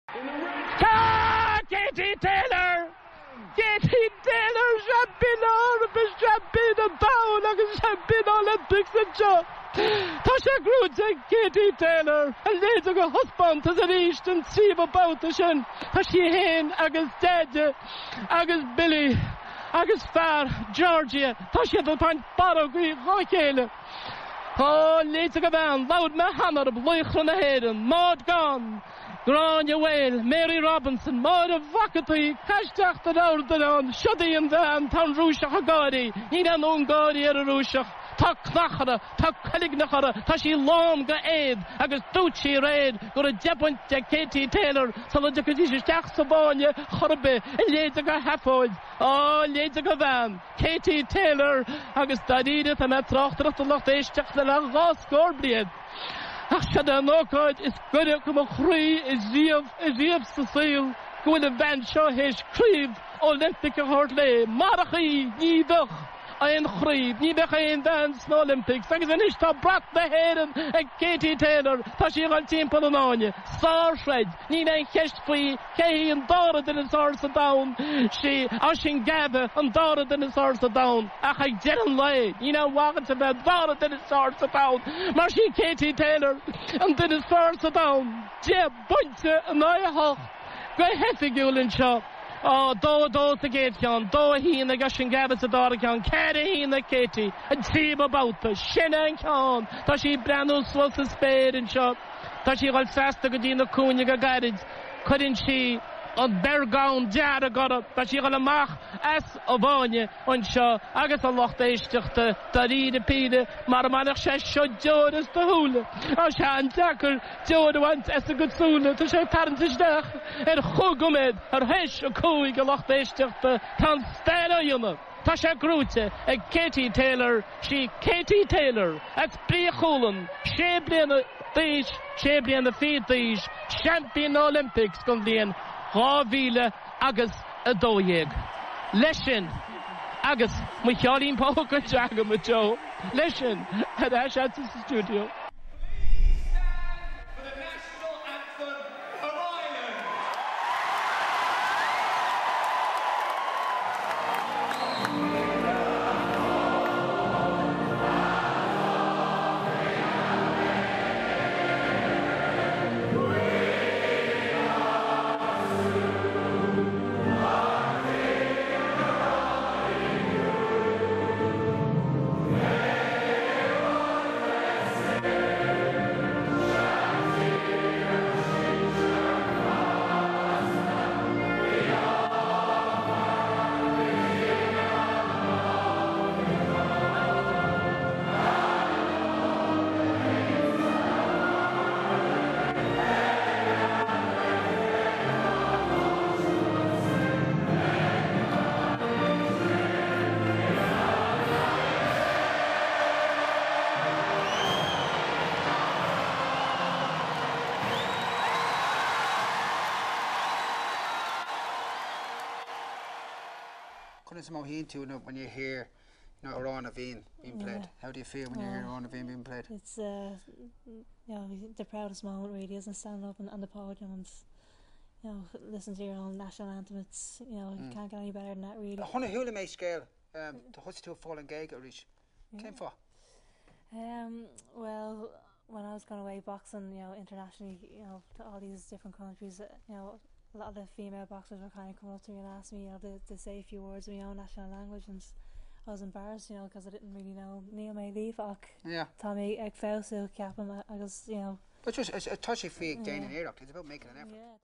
Katie Taylor! Katie Taylor champion Olympics, champion of Bowl agus champion Olympics and Joe. Tasha Grudge Katie Taylor and later go husband to the east and see about the shin. Tashi Hain agus Dad agus Billy agus Far Georgia. Tashi the point Barogui Hockey. Oh, later go down. Loud Mahammer, Bloich on the head and Maud gone. Grania Whale, Mary Robinson, Maud of Vakati, Kashtach the Dordan, Shuddy and Van, Town Rusha Hagari, Nina Nungari Rusha, Tak Nachara, Tak Kalignachara, Tashi Lom ga Aid, Agus Ducci Raid, go to Japon Katie Taylor, Salajakajish Sabanya, Horbe, and later go Halfoid, oh, later go Van, Katie Taylor, Agus Dadidith and Matrochter of the Lochtish, the Lagos Scorbliad. Ach, siad nócáid is gurú go mo chrí is díobh sa síl go bhfuil a bhain seo héis críomh Olympic a thuirt le marachaí níbeh aon chríomh níbeh aon bhain sna Olympics agus an istá brat na héireann ag Katie Taylor tá sí gáil timpeall an áine sáirseid ní na cheist faoi céhí an dárad in is ársa dán sí á sin gabe an dárad in is ársa dán ach ag dean le ní na bhagan sa bheith dárad in is ársa dán mar sí Katie Taylor an din is ársa dán de buinte an áithach go hefigiúlinn seo. Oh, do the gate can, do he in the gushing gabbas the daughter can, carry in the Katie, and team about the Shannon can, that she Brandos was a spade and shot, that she got faster Godina Kuniga guided, couldn't she? On Bergown Jada got up, that she got a mach as Obanya on Shaw, Agatha Lochtaste, Darida Pede, Maramanach shot Jodas the Hula, Ashan Jacker, Joda wants as a good sooner to show parents dach, and Hugomed, her Hesh, a Kui, Lochtaste, Tanstana Yuma. Tasha Grute, a Katie Taylor, she Katie Taylor, at Preholen, Shablian Dish, Shablian the Feed Dish, Champion Olympics, Gondian. Rávíle agus a dóhéag. Leishin agus mu cheolín póca teaga mo Joe. Leishin at the studio. When you hear, Aráin Bhín being played, how do you feel when you hear Aráin Bhín being played? It's the proudest moment really, isn't it? Standing up on the podium and listen to your own national anthem. It's you can't get any better than that really. Honna hula me scale, the huts to a fallen gig or reach. Came for? Well, when I was going away boxing, internationally, to all these different countries, a lot of the female boxers were kind of coming up to me and asking me, to say a few words in my own national language, and I was embarrassed, because I didn't really know Níl mé líomhach. Yeah. Tommy ag fáisil ceapam agus, But just a touchy feek Dane in Iraq. It's about making an effort. Yeah.